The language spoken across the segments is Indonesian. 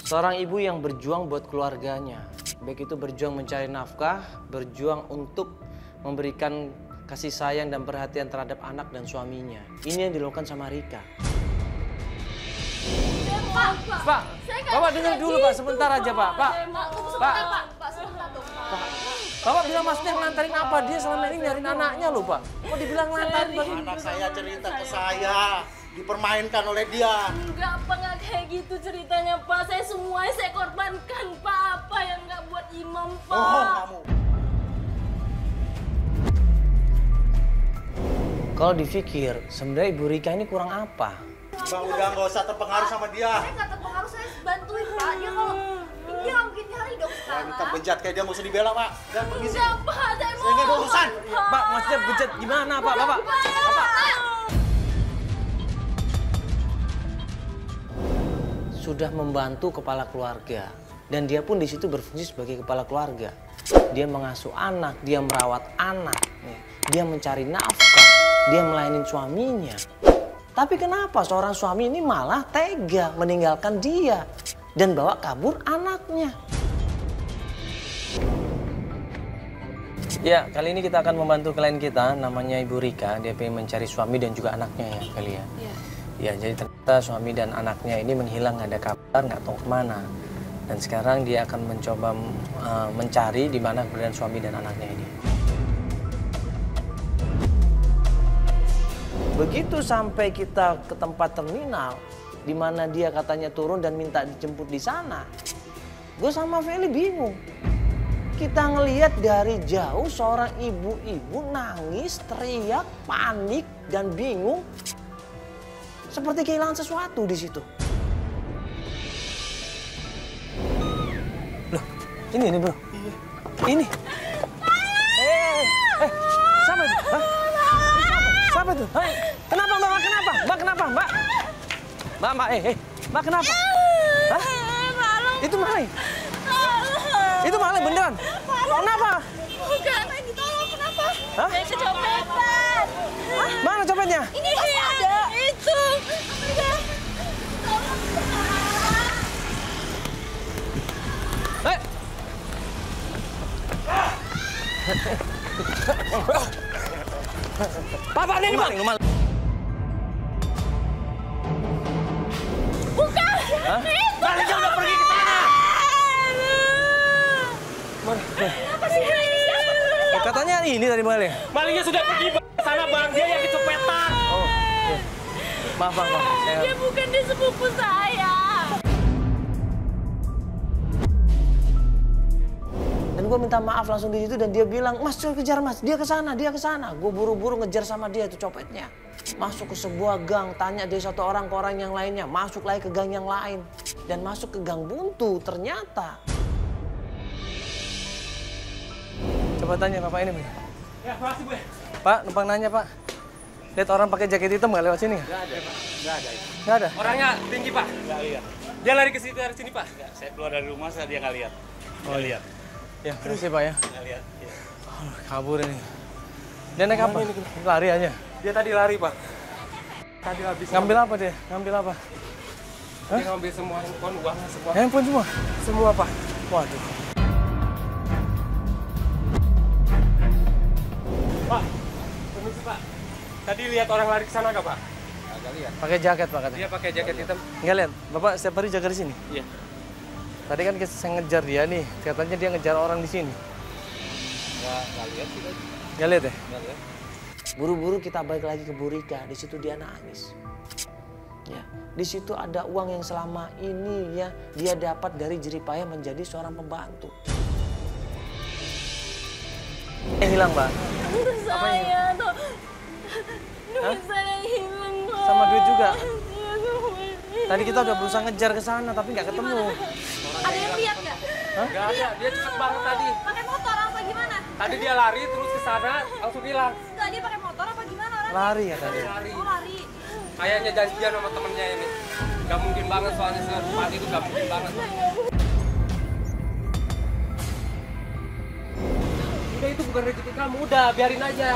Seorang ibu yang berjuang buat keluarganya. Baik itu berjuang mencari nafkah, berjuang untuk memberikan kasih sayang dan perhatian terhadap anak dan suaminya. Ini yang dilakukan sama Rika. Pak, Bapak dengar dulu Pak, sebentar aja Pak. Pak, Bapak bilang maksudnya nganterin apa? Dia selama ini nyariin anaknya loh Pak. Kok dibilang nganterin Pak? Anak saya cerita ke saya, dipermainkan oleh dia. Enggak, Pak, nggak kayak gitu ceritanya, Pak. Semuanya saya korbankan, Pak. Apa yang nggak buat imam, Pak? Bohong kamu. Kalau dipikir, sebenarnya Ibu Rika ini kurang apa? Bang, udah nggak usah terpengaruh sama dia. Saya nggak terpengaruh, saya bantuin Pak. Dia kalau dia nggak mungkin nyari dong sekarang. Kita bejat kayak dia nggak usah dibela, Pak. Dan permisi. Enggak, Pak. Saya Saya nggak ada urusan. Pak, maksudnya bejat gimana Pak? Bapak. Sudah membantu kepala keluarga. Dan dia pun di situ berfungsi sebagai kepala keluarga. Dia mengasuh anak, dia merawat anak. Dia mencari nafkah, dia melayani suaminya. Tapi kenapa seorang suami ini malah tega meninggalkan dia dan bawa kabur anaknya? Ya, kali ini kita akan membantu klien kita, namanya Ibu Rika. Dia pengen mencari suami dan juga anaknya ya kali ya. Ya, jadi ternyata suami dan anaknya ini menghilang, nggak ada kabar, nggak tahu kemana. Dan sekarang dia akan mencoba mencari di mana keberadaan suami dan anaknya ini. Begitu sampai kita ke tempat terminal, di mana dia katanya turun dan minta dijemput di sana, gue sama Feli bingung. Kita ngelihat dari jauh seorang ibu-ibu nangis, teriak, panik, dan bingung. Seperti kehilangan sesuatu di situ. Loh, ini bro. Ini. Siapa itu? Hah? Siapa itu? Hah? Kenapa Mbak? Kenapa? Mbak kenapa Mbak? Mbak, Mbak kenapa? Hah? Itu maling. Itu maling beneran. Kenapa? Bukan, ditolong. Kenapa? Hah? Saya kecopetan. Mana copetnya? Ini dia. Ada. Itu. Bapak ini maling. Bukan. Hah? Malingnya udah pergi ke sana. Apa sih ini? Siapa? Katanya ini tadi maling. Malingnya sudah pergi ke sana, Bang. Dia yang kecopetan. Oh, iya. Maaf. Dia bukan dia sepupu saya. Dan gue minta maaf langsung di situ dan dia bilang, Mas, kejar Mas, dia ke sana. Gue buru-buru ngejar sama dia itu copetnya. Masuk ke sebuah gang, tanya dia satu orang ke orang yang lainnya, masuk lagi ke gang yang lain dan masuk ke gang buntu ternyata. Coba tanya Bapak ini, Bang. Ya, makasih, Bu. Pak, numpang nanya, Pak. Lihat orang pakai jaket hitam nggak lewat sini? Nggak ada, Pak. Nggak ada. Nggak ada? Orangnya tinggi, Pak. Nggak lihat. Dia lari ke situ dari sini, Pak. Nggak, saya keluar dari rumah, dia nggak lihat. Nggak lihat. Ya, permisi Pak ya. Nggak lihat. Ya. Kabur ini. Dia naik apa? Lari aja. Dia tadi lari, Pak. Tadi habis Ngambil apa dia? Ngambil apa? Dia ngambil semua handphone, uangnya semua. Handphone semua? Semua, Pak. Waduh. Pak, permisi, Pak. Tadi lihat orang lari ke sana nggak, Pak? Nggak lihat. Pakai jaket Pak katanya. Dia pakai jaket hitam. Nggak lihat? Bapak setiap hari jaga di sini? Iya. Tadi kan saya ngejar dia nih. Katanya dia ngejar orang di sini. Nggak lihat juga. Nggak lihat ya? Nggak lihat. Buru-buru kita balik lagi ke Bu Rika. Di situ dia nangis. Ya, di situ ada uang yang selama ini ya dia dapat dari jeripaya menjadi seorang pembantu. Hilang, Mbak. Apa yang Saya tuh. Duit saya hilang, Pak. Sama duit juga? Iya, sama. Tadi kita udah berusaha ngejar ke sana tapi nggak ketemu. Ada yang lihat nggak? Nggak ada. Dia cepet banget tadi. Pakai motor apa gimana? Tadi dia lari terus ke sana, langsung hilang. Enggak, dia pakai motor apa gimana orangnya? Lari ya tadi. Lari. Oh, lari. Kayaknya janjian sama temennya ini. Gak mungkin banget soalnya secepat itu gak mungkin banget. Udah itu bukan rezeki kamu, udah biarin aja.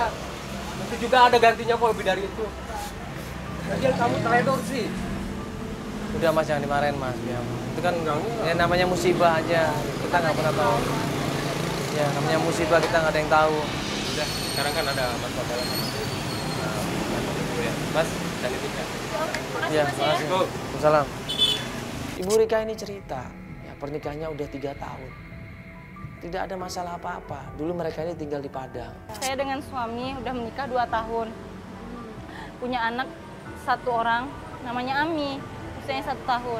Nanti juga ada gantinya kok lebih dari itu. Lagian kamu trader sih. Udah Mas, jangan dimarahin Mas. Ya, itu kan ya, namanya musibah aja. Kita nggak pernah tahu. Ya, namanya musibah kita nggak ada yang tahu. Udah, sekarang kan ada Mas Fadel. Nah, bantu dulu ya. Mas, dan Rika. Ya, Mas ya. makasih. Waalaikumsalam. Ibu Rika ini cerita, ya pernikahannya udah 3 tahun. Tidak ada masalah apa-apa. Dulu mereka ini tinggal di Padang. Saya dengan suami udah menikah 2 tahun. Punya anak 1 orang, namanya Ami, usianya 1 tahun.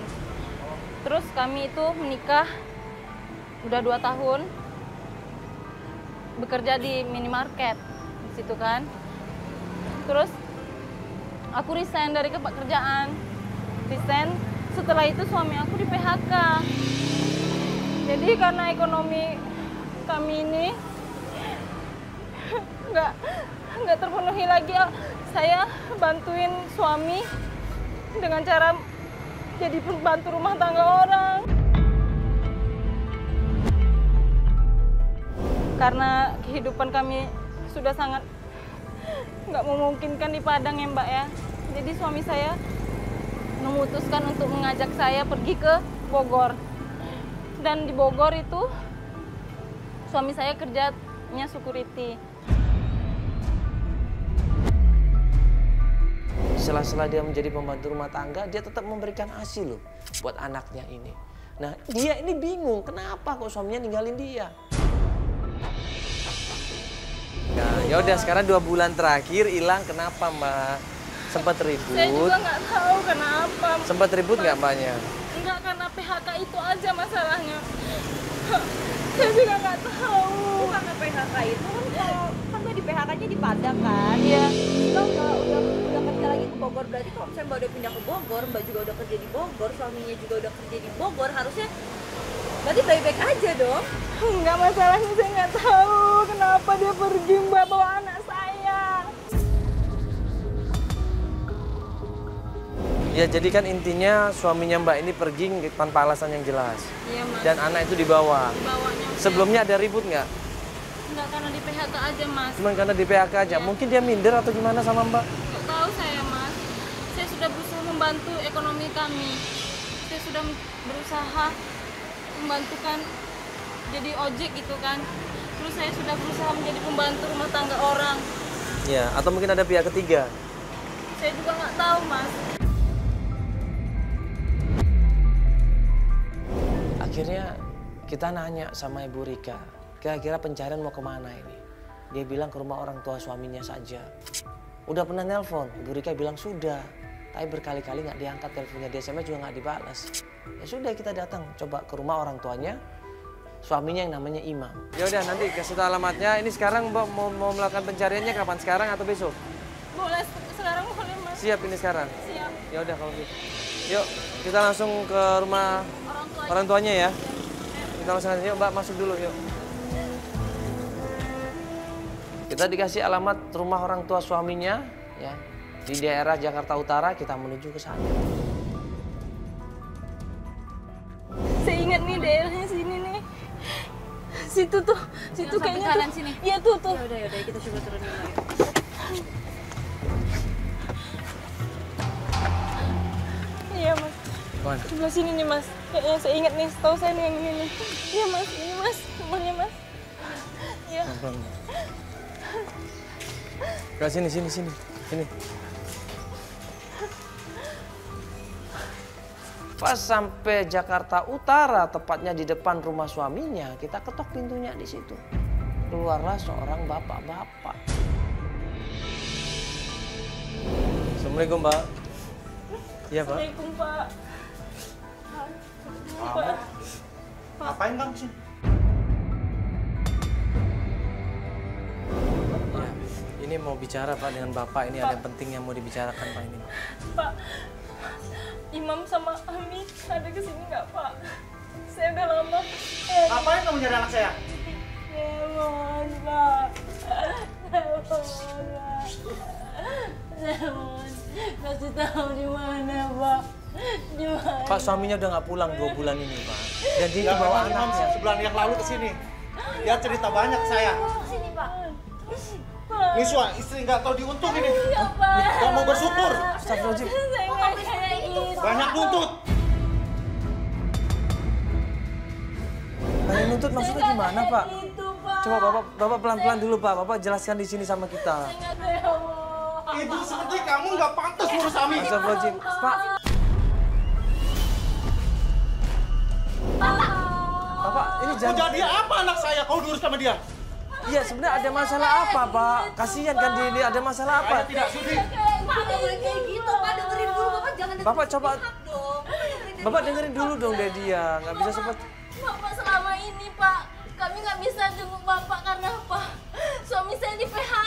Terus kami itu menikah udah 2 tahun, bekerja di minimarket di situ kan. Terus aku resign dari pekerjaan. Resign, setelah itu suami aku di PHK. Jadi karena ekonomi kami ini nggak terpenuhi lagi, saya bantuin suami dengan cara jadi pembantu rumah tangga orang. Karena kehidupan kami sudah sangat nggak memungkinkan di Padang ya Mbak ya. Jadi suami saya memutuskan untuk mengajak saya pergi ke Bogor. Dan di Bogor itu suami saya kerjanya security. Setelah dia menjadi pembantu rumah tangga, dia tetap memberikan ASI loh buat anaknya ini. Nah, dia ini bingung kenapa kok suaminya ninggalin dia. Nah, ya udah sekarang 2 bulan terakhir hilang, kenapa Mbak? Sempat ribut? Saya juga nggak tahu kenapa. Sempat ribut nggak Mbaknya? Enggak, karena PHK itu aja masalahnya. Saya juga nggak tahu. Karena PHK itu kan Mbak di PHK-nya di Padang kan? Iya. Mbak udah kerja lagi ke Bogor, berarti kalau misalnya Mbak udah pindah ke Bogor, Mbak juga udah kerja di Bogor, suaminya juga udah kerja di Bogor, harusnya berarti baik-baik aja dong. Enggak, masalahnya saya nggak tahu kenapa dia pergi Mbak bawa anak saya. Ya jadi kan intinya suaminya Mbak ini pergi tanpa alasan yang jelas. Iya Mas. Dan anak itu dibawa. Bawanya Sebelumnya ada ribut nggak? enggak, karena di PHK aja Mas. Cuman karena di PHK aja. Iya. Mungkin dia minder atau gimana sama Mbak? Nggak tahu saya Mas. Saya sudah berusaha membantu ekonomi kami. Saya sudah berusaha membantukan jadi ojek gitu kan. Terus saya sudah berusaha menjadi pembantu rumah tangga orang. Ya, atau mungkin ada pihak ketiga. Saya juga nggak tahu Mas. Akhirnya kita nanya sama Ibu Rika, kira-kira pencarian mau kemana ini? Dia bilang ke rumah orang tua suaminya saja. Udah pernah nelpon, Ibu Rika bilang sudah. Tapi berkali-kali nggak diangkat teleponnya, di SMS juga nggak dibalas. Ya sudah, kita datang coba ke rumah orang tuanya, suaminya yang namanya Imam. Ya udah, nanti kasih tahu alamatnya. Ini sekarang Mbak mau melakukan pencariannya kapan? Sekarang atau besok? Boleh sekarang boleh Mas. Siap ini sekarang. Siap. Ya udah kalau gitu. Yuk, kita langsung ke rumah orang tuanya ya. Kita langsung aja, yuk Mbak masuk dulu yuk. Kita dikasih alamat rumah orang tua suaminya ya. Di daerah Jakarta Utara, kita menuju ke sana. Saya ingat nih daerahnya sini nih. Situ tuh, situ Yang kayaknya samping kanan tuh. sini. Iya tuh tuh. Yaudah, kita coba turun dulu ya. Iya Mas. Mana? Sebelah sini nih Mas. Kayaknya saya ingat nih, setahu saya nih yang ini nih. Iya Mas, ini Mas, rumahnya Mas. Iya. Ke sini. Pas sampai Jakarta Utara, tepatnya di depan rumah suaminya, kita ketok pintunya di situ. Keluarlah seorang bapak-bapak. Assalamualaikum Mbak. Iya Pak. Assalamualaikum Pak. Kamu ngapain Kang sini? Ya, ini mau bicara Pak dengan Bapak. Ini ada yang penting yang mau dibicarakan Pak ini. Pak, Imam sama Ami ada kesini nggak Pak? Saya udah lama. Ngapain kamu nyari anak saya? Lemon Pak. Lemon, kasih tahu di mana Pak? Di mana? Pak, suaminya udah nggak pulang 2 bulan ini Pak. Dan dia Ya, itu bawa memang Imam anaknya. sebulan yang lalu ke sini. Dia cerita banyak ke saya. Sini Pak. Ini istri nggak tahu diuntung ini. Iya Pak. Gak mau bersyukur. Astagfirullahaladzim. Saya nggak kayak gitu. Banyak nuntut. Banyak nuntut maksudnya gimana, Pak? Gitu, Pak. Coba Bapak pelan-pelan dulu, Pak. Bapak jelaskan di sini sama kita. Ibu seperti kamu nggak pantas ngurus Ami. Astagfirullahaladzim. Pak. Bapak, ini Mau jangan... jadi apa anak saya kau diurus sama dia? Iya, sebenarnya ada masalah apa, Pak? Kasihan kan dia, ada masalah apa? Saya tidak sudi. Pak, nggak boleh kayak gitu. Pak, dengerin dulu. Bapak jangan dengerin Bapak coba- sepihak dong. Bapak dengerin dulu dong dari dia. Nggak bisa seperti... Bapak selama ini, Pak, kami nggak bisa jenguk Bapak karena apa? Suami saya di PHK.